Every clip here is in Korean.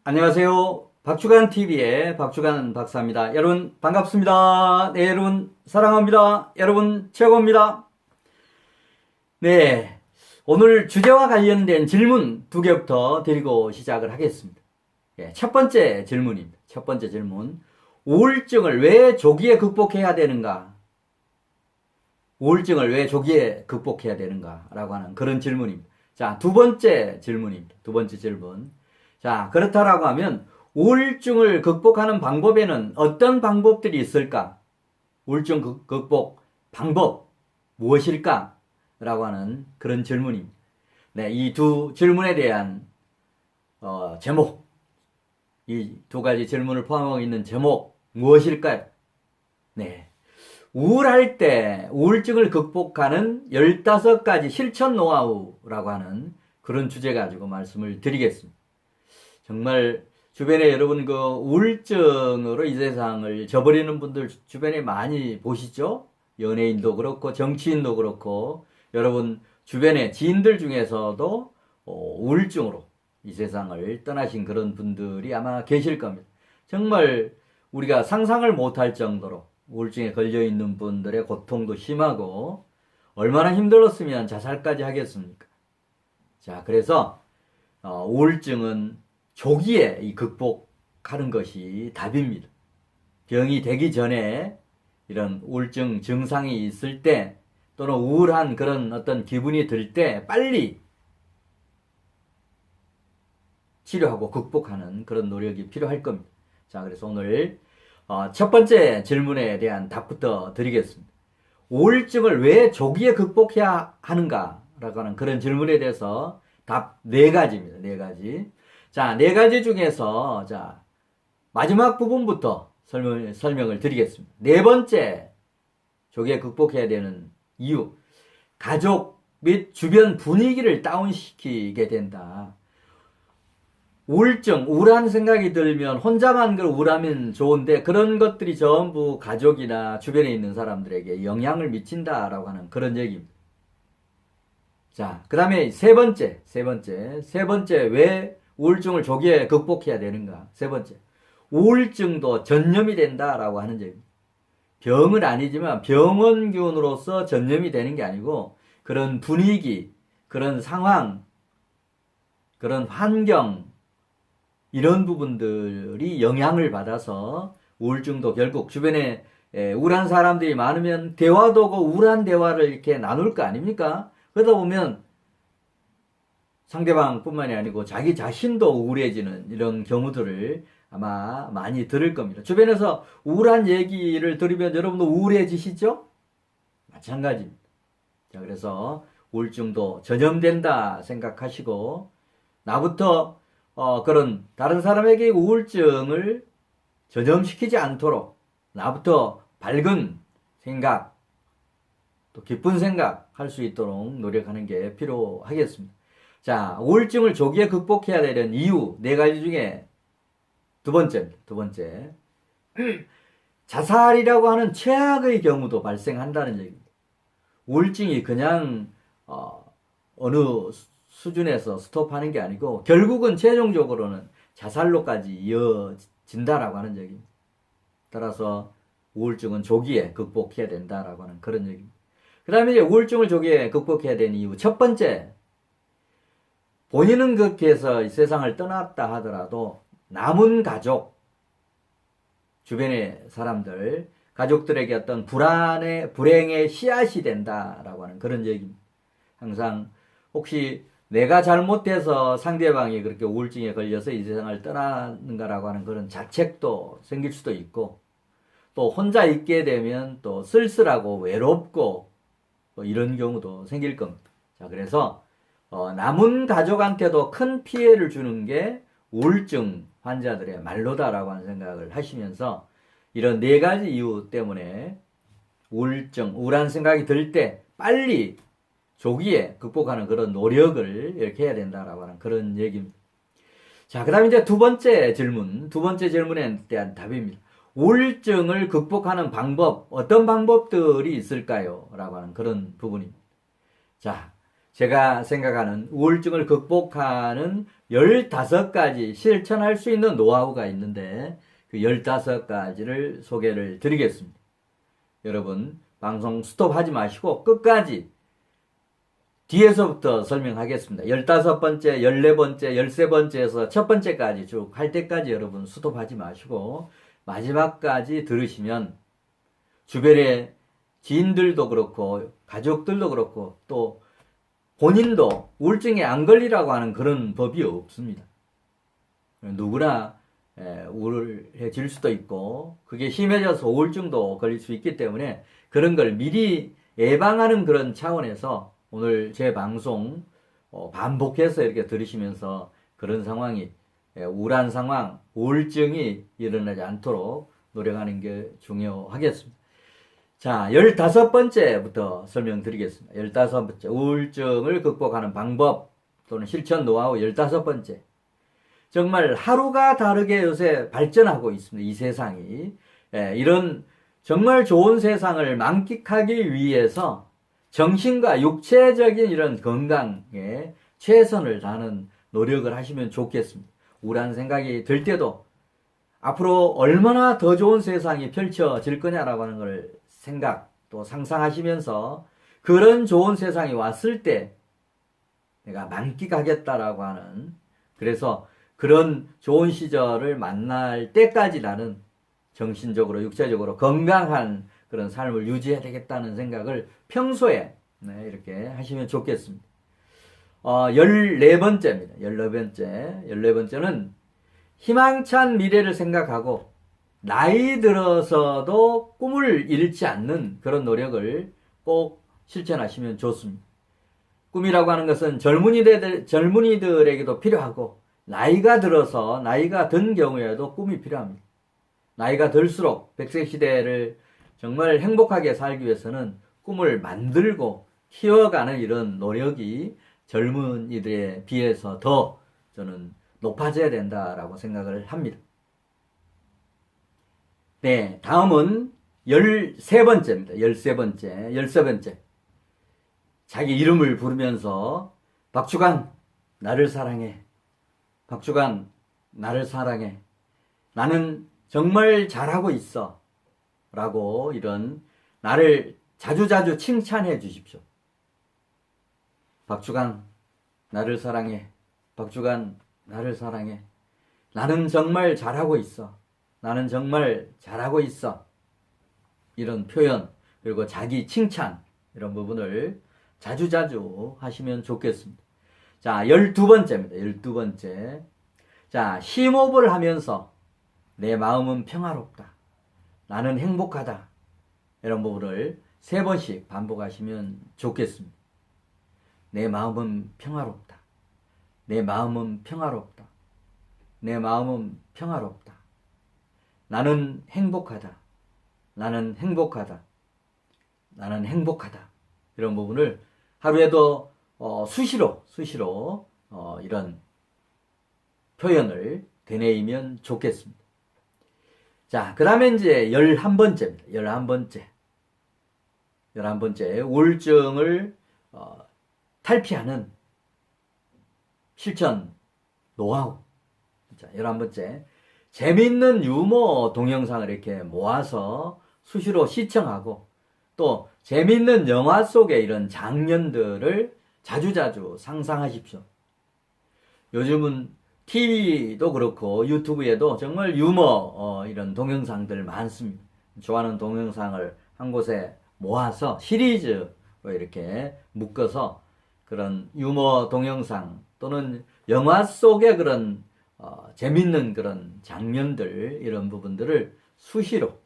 안녕하세요. 박주간TV의 박주간 박사입니다. 여러분 반갑습니다. 네, 여러분 사랑합니다. 여러분 최고입니다. 네, 오늘 주제와 관련된 질문 두 개부터 드리고 시작을 하겠습니다. 첫 번째 질문입니다. 첫 번째 질문. 우울증을 왜 조기에 극복해야 되는가? 우울증을 왜 조기에 극복해야 되는가? 라고 하는 그런 질문입니다. 자, 두 번째 질문입니다. 두 번째 질문. 자, 그렇다라고 하면 우울증을 극복하는 방법에는 어떤 방법들이 있을까? 우울증 극복 방법 무엇일까? 라고 하는 그런 질문입니다. 네, 이 두 질문에 대한 제목, 이 두 가지 질문을 포함하고 있는 제목 무엇일까요? 네, 우울할 때 우울증을 극복하는 15가지 실천 노하우라고 하는 그런 주제 가지고 말씀을 드리겠습니다. 정말 주변에 여러분 그 우울증으로 이 세상을 저버리는 분들 주변에 많이 보시죠? 연예인도 그렇고 정치인도 그렇고 여러분 주변에 지인들 중에서도 우울증으로 이 세상을 떠나신 그런 분들이 아마 계실 겁니다. 정말 우리가 상상을 못할 정도로 우울증에 걸려있는 분들의 고통도 심하고 얼마나 힘들었으면 자살까지 하겠습니까? 자, 그래서 우울증은 조기에 극복하는 것이 답입니다. 병이 되기 전에 이런 우울증 증상이 있을 때 또는 우울한 그런 어떤 기분이 들 때 빨리 치료하고 극복하는 그런 노력이 필요할 겁니다. 자, 그래서 오늘 첫 번째 질문에 대한 답부터 드리겠습니다. 우울증을 왜 조기에 극복해야 하는가라고 하는 그런 질문에 대해서 답 4가지입니다. 4가지. 자, 4가지 중에서, 자, 마지막 부분부터 설명을 드리겠습니다. 4번째, 조기에 극복해야 되는 이유. 가족 및 주변 분위기를 다운시키게 된다. 우울증, 우울한 생각이 들면 혼자만 우울하면 좋은데 그런 것들이 전부 가족이나 주변에 있는 사람들에게 영향을 미친다라고 하는 그런 얘기입니다. 자, 그 다음에 세 번째, 왜 우울증을 조기에 극복해야 되는가? 세 번째, 우울증도 전염이 된다라고 하는 얘기입니다. 병은 아니지만 병원균으로서 전염이 되는 게 아니고 그런 분위기, 그런 상황, 그런 환경, 이런 부분들이 영향을 받아서 우울증도 결국 주변에 우울한 사람들이 많으면 대화도 그 우울한 대화를 이렇게 나눌 거 아닙니까? 그러다 보면 상대방뿐만이 아니고 자기 자신도 우울해지는 이런 경우들을 아마 많이 들을 겁니다. 주변에서 우울한 얘기를 들으면 여러분도 우울해지시죠? 마찬가지입니다. 자, 그래서 우울증도 전염된다 생각하시고 나부터 그런 다른 사람에게 우울증을 전염시키지 않도록 나부터 밝은 생각 또 기쁜 생각 할 수 있도록 노력하는 게 필요하겠습니다. 자, 우울증을 조기에 극복해야 되는 이유 4가지 중에 두 번째입니다. 두 번째. 자살이라고 하는 최악의 경우도 발생한다는 얘기입니다. 우울증이 그냥 어느 수준에서 스톱하는 게 아니고 결국은 최종적으로는 자살로까지 이어진다라고 하는 얘기입니다. 따라서 우울증은 조기에 극복해야 된다라고 하는 그런 얘기입니다. 그 다음에 이제 우울증을 조기에 극복해야 되는 이유 첫 번째, 본인은 그렇게 해서 이 세상을 떠났다 하더라도 남은 가족, 주변의 사람들, 가족들에게 어떤 불행의 씨앗이 된다라고 하는 그런 얘기입니다. 항상 혹시 내가 잘못해서 상대방이 그렇게 우울증에 걸려서 이 세상을 떠나는가라고 하는 그런 자책도 생길 수도 있고 또 혼자 있게 되면 또 쓸쓸하고 외롭고 이런 경우도 생길 겁니다. 자, 그래서 남은 가족한테도 큰 피해를 주는 게 우울증 환자들의 말로다라고 하는 생각을 하시면서 이런 4가지 이유 때문에 우울한 생각이 들 때 빨리 조기에 극복하는 그런 노력을 이렇게 해야 된다라고 하는 그런 얘기입니다. 자, 그 다음에 이제 두 번째 질문에 대한 답입니다. 우울증을 극복하는 방법, 어떤 방법들이 있을까요? 라고 하는 그런 부분입니다. 자, 제가 생각하는 우울증을 극복하는 15가지 실천할 수 있는 노하우가 있는데 그 15가지를 소개를 드리겠습니다. 여러분 방송 스톱하지 마시고 끝까지 뒤에서부터 설명하겠습니다. 15번째, 14번째, 13번째에서 첫 번째까지 쭉 할 때까지 여러분 스톱하지 마시고 마지막까지 들으시면 주변에 지인들도 그렇고 가족들도 그렇고 또 본인도 우울증에 안 걸리라고 하는 그런 법이 없습니다. 누구나 우울해질 수도 있고 그게 심해져서 우울증도 걸릴 수 있기 때문에 그런 걸 미리 예방하는 그런 차원에서 오늘 제 방송 반복해서 이렇게 들으시면서 그런 상황이 우울한 상황, 우울증이 일어나지 않도록 노력하는 게 중요하겠습니다. 자, 15번째부터 설명드리겠습니다. 15번째, 우울증을 극복하는 방법 또는 실천 노하우 15번째. 정말 하루가 다르게 요새 발전하고 있습니다. 이 세상이. 이런 정말 좋은 세상을 만끽하기 위해서 정신과 육체적인 이런 건강에 최선을 다하는 노력을 하시면 좋겠습니다. 우울한 생각이 들 때도 앞으로 얼마나 더 좋은 세상이 펼쳐질 거냐라고 하는 걸 생각 또 상상하시면서 그런 좋은 세상이 왔을 때 내가 만끽하겠다라고 하는 그래서 그런 좋은 시절을 만날 때까지 나는 정신적으로 육체적으로 건강한 그런 삶을 유지해야 되겠다는 생각을 평소에 이렇게 하시면 좋겠습니다. 14번째입니다. 14번째는 희망찬 미래를 생각하고 나이 들어서도 꿈을 잃지 않는 그런 노력을 꼭 실천하시면 좋습니다. 꿈이라고 하는 것은 젊은이들에게도 필요하고 나이가 들어서 나이가 든 경우에도 꿈이 필요합니다. 나이가 들수록 100세 시대를 정말 행복하게 살기 위해서는 꿈을 만들고 키워가는 이런 노력이 젊은이들에 비해서 더 저는 높아져야 된다라고 생각을 합니다. 네, 다음은 13번째입니다. 13번째. 자기 이름을 부르면서 박주간, 나를 사랑해. 박주간, 나를 사랑해. 나는 정말 잘하고 있어. 라고 이런 나를 자주자주 칭찬해 주십시오. 박주간, 나를 사랑해. 박주간, 나를 사랑해. 나는 정말 잘하고 있어. 나는 정말 잘하고 있어. 이런 표현, 그리고 자기 칭찬, 이런 부분을 자주자주 하시면 좋겠습니다. 자, 12번째입니다. 12번째. 자, 심호흡을 하면서 내 마음은 평화롭다. 나는 행복하다. 이런 부분을 3번씩 반복하시면 좋겠습니다. 내 마음은 평화롭다. 내 마음은 평화롭다. 내 마음은 평화롭다. 나는 행복하다. 나는 행복하다. 나는 행복하다. 이런 부분을 하루에도 수시로 이런 표현을 되뇌이면 좋겠습니다. 자, 그 다음에 이제 11번째입니다. 11번째. 우울증을 탈피하는 실천 노하우. 자, 11번째. 재미있는 유머 동영상을 이렇게 모아서 수시로 시청하고 또 재미있는 영화 속의 이런 장면들을 자주자주 상상하십시오. 요즘은 TV도 그렇고 유튜브에도 정말 유머 이런 동영상들 많습니다. 좋아하는 동영상을 한 곳에 모아서 시리즈로 이렇게 묶어서 그런 유머 동영상 또는 영화 속의 그런 재밌는 그런 장면들 이런 부분들을 수시로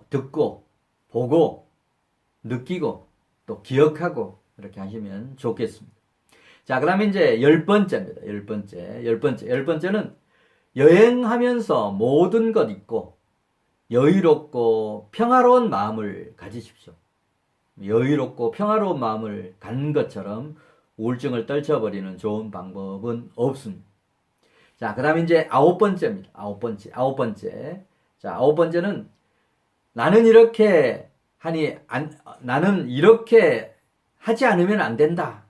듣고 보고 느끼고 또 기억하고 이렇게 하시면 좋겠습니다. 자, 그다음에 이제 10번째입니다. 10번째는 여행하면서 모든 것 잊고 여유롭고 평화로운 마음을 가지십시오. 여유롭고 평화로운 마음을 갖는 것처럼 우울증을 떨쳐버리는 좋은 방법은 없습니다. 자, 그 다음에 이제 9번째입니다. 9번째. 자, 9번째는 나는 이렇게 하지 않으면 안 된다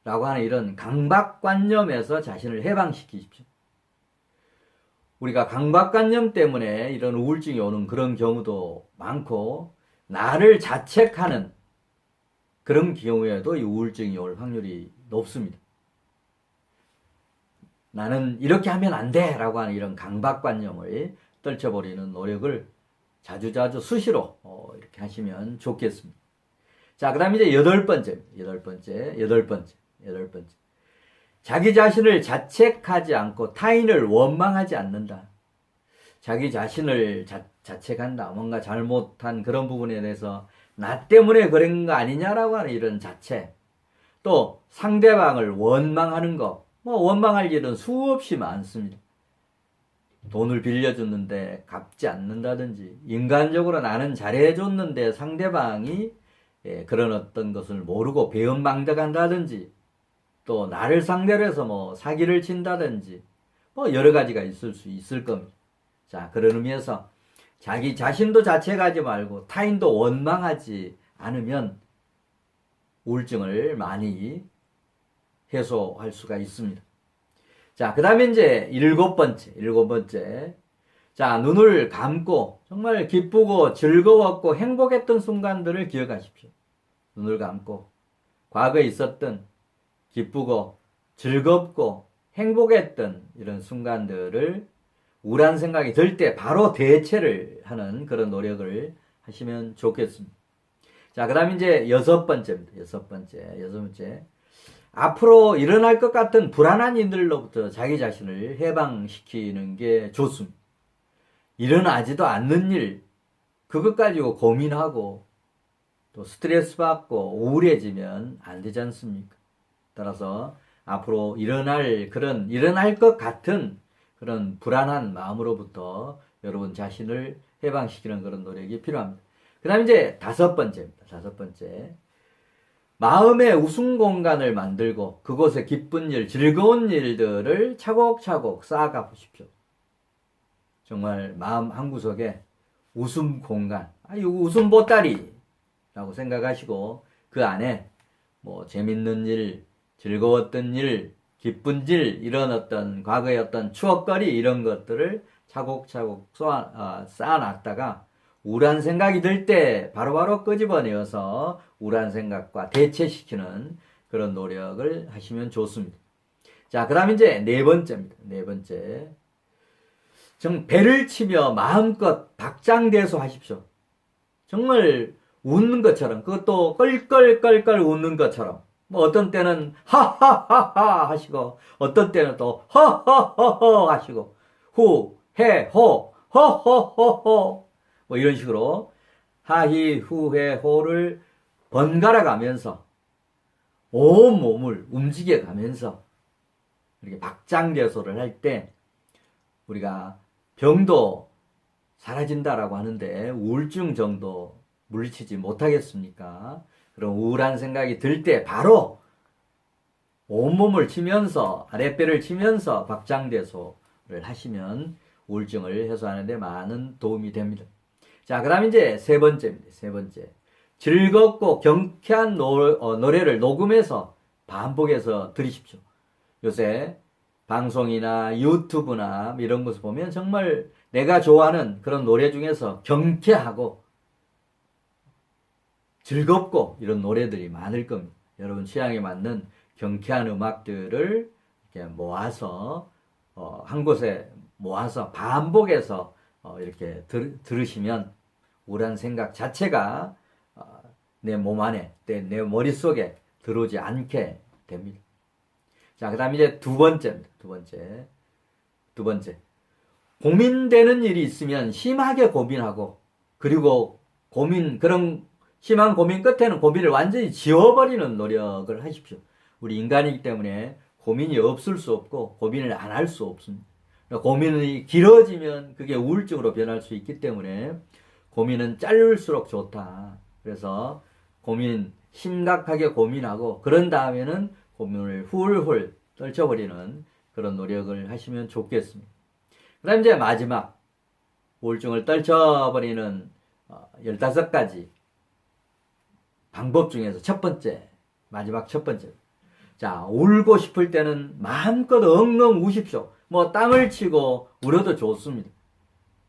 라고 하는 이런 강박관념에서 자신을 해방시키십시오. 우리가 강박관념 때문에 이런 우울증이 오는 그런 경우도 많고, 나를 자책하는 그런 경우에도 이 우울증이 올 확률이 높습니다. 나는 이렇게 하면 안 돼! 라고 하는 이런 강박관념을 떨쳐버리는 노력을 자주자주 수시로 이렇게 하시면 좋겠습니다. 자, 그 다음 이제 여덟 번째. 자기 자신을 자책하지 않고 타인을 원망하지 않는다. 자기 자신을 자책한다. 뭔가 잘못한 그런 부분에 대해서 나 때문에 그런 거 아니냐라고 하는 이런 자책. 또 상대방을 원망하는 거. 원망할 일은 수없이 많습니다. 돈을 빌려줬는데 갚지 않는다든지, 인간적으로 나는 잘해줬는데 상대방이 그런 어떤 것을 모르고 배은망덕한다든지, 또 나를 상대로 해서 사기를 친다든지 여러 가지가 있을 수 있을 겁니다. 자, 그런 의미에서 자기 자신도 자책하지 말고 타인도 원망하지 않으면 우울증을 많이 해소할 수가 있습니다. 자, 그 다음에 이제 일곱 번째. 자, 눈을 감고 정말 기쁘고 즐거웠고 행복했던 순간들을 기억하십시오. 눈을 감고 과거에 있었던 기쁘고 즐겁고 행복했던 이런 순간들을 우울한 생각이 들 때 바로 대체를 하는 그런 노력을 하시면 좋겠습니다. 자, 그 다음 이제 여섯 번째입니다. 여섯 번째. 앞으로 일어날 것 같은 불안한 일들로부터 자기 자신을 해방시키는 게 좋습니다. 일어나지도 않는 일, 그것 가지고 고민하고 또 스트레스 받고 우울해지면 안 되지 않습니까? 따라서 앞으로 일어날 것 같은 그런 불안한 마음으로부터 여러분 자신을 해방시키는 그런 노력이 필요합니다. 그 다음에 이제 다섯 번째입니다. 마음의 웃음 공간을 만들고 그곳에 기쁜 일, 즐거운 일들을 차곡차곡 쌓아가 보십시오. 정말 마음 한구석에 웃음 공간, 이거 웃음 보따리라고 생각하시고 그 안에 재밌는 일, 즐거웠던 일, 기쁜 일, 이런 어떤 과거의 어떤 추억거리 이런 것들을 차곡차곡 쌓아놨다가 우울한 생각이 들 때 바로바로 끄집어내어서 우울한 생각과 대체시키는 그런 노력을 하시면 좋습니다. 자, 그 다음 이제 네 번째입니다. 배를 치며 마음껏 박장대소 하십시오. 정말 웃는 것처럼, 그것도 껄껄껄껄 웃는 것처럼. 어떤 때는 하하하하 하시고, 어떤 때는 또 허허허허 하시고, 후, 해, 호, 허허허허 이런 식으로 하히, 후해, 호를 번갈아 가면서 온 몸을 움직여 가면서 이렇게 박장대소를 할 때 우리가 병도 사라진다라고 하는데 우울증 정도 물리치지 못하겠습니까? 그런 우울한 생각이 들 때 바로 온몸을 치면서 아랫배를 치면서 박장대소를 하시면 우울증을 해소하는 데 많은 도움이 됩니다. 자, 그 다음 이제 세 번째입니다. 즐겁고 경쾌한 노래를 녹음해서 반복해서 들으십시오. 요새 방송이나 유튜브나 이런 것을 보면 정말 내가 좋아하는 그런 노래 중에서 경쾌하고 즐겁고 이런 노래들이 많을 겁니다. 여러분 취향에 맞는 경쾌한 음악들을 이렇게 모아서 한 곳에 모아서 반복해서 이렇게 들으시면 우울한 생각 자체가 내 몸 안에, 내 머릿속에 들어오지 않게 됩니다. 자, 그 다음 이제 두 번째입니다. 두 번째. 고민되는 일이 있으면 심하게 고민하고, 그리고 그런 심한 고민 끝에는 고민을 완전히 지워버리는 노력을 하십시오. 우리 인간이기 때문에 고민이 없을 수 없고, 고민을 안 할 수 없습니다. 고민이 길어지면 그게 우울증으로 변할 수 있기 때문에 고민은 짧을수록 좋다. 그래서 심각하게 고민하고 그런 다음에는 고민을 훌훌 떨쳐버리는 그런 노력을 하시면 좋겠습니다. 그 다음 이제 마지막 우울증을 떨쳐버리는 15가지 방법 중에서 첫 번째 마지막 첫 번째. 자, 울고 싶을 때는 마음껏 엉엉 우십시오. 뭐 땅을 치고 울어도 좋습니다.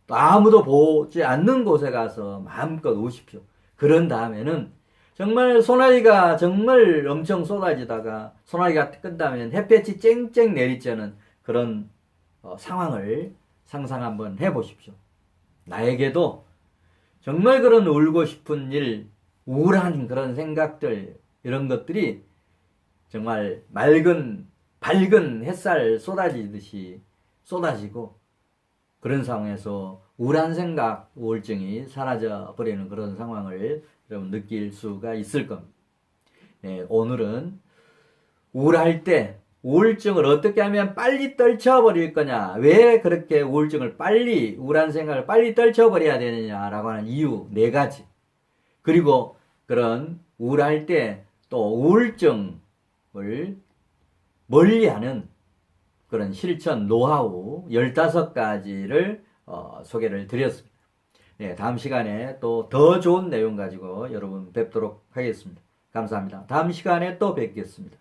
또 아무도 보지 않는 곳에 가서 마음껏 우십시오. 그런 다음에는 정말 소나기가 정말 엄청 쏟아지다가 소나기가 끝나면 햇볕이 쨍쨍 내리쬐는 그런 상황을 상상 한번 해보십시오. 나에게도 정말 그런 울고 싶은 일, 우울한 그런 생각들, 이런 것들이 정말 밝은 햇살 쏟아지듯이 쏟아지고 그런 상황에서 우울한 생각, 우울증이 사라져 버리는 그런 상황을 여러분 느낄 수가 있을 겁니다. 네, 오늘은 우울할 때 우울증을 어떻게 하면 빨리 떨쳐버릴 거냐, 왜 그렇게 우울한 생각을 빨리 떨쳐버려야 되느냐라고 하는 이유 4가지, 그리고 그런 우울할 때 또 우울증을 멀리하는 그런 실천 노하우 15가지를 소개를 드렸습니다. 네, 다음 시간에 또 더 좋은 내용 가지고 여러분 뵙도록 하겠습니다. 감사합니다. 다음 시간에 또 뵙겠습니다.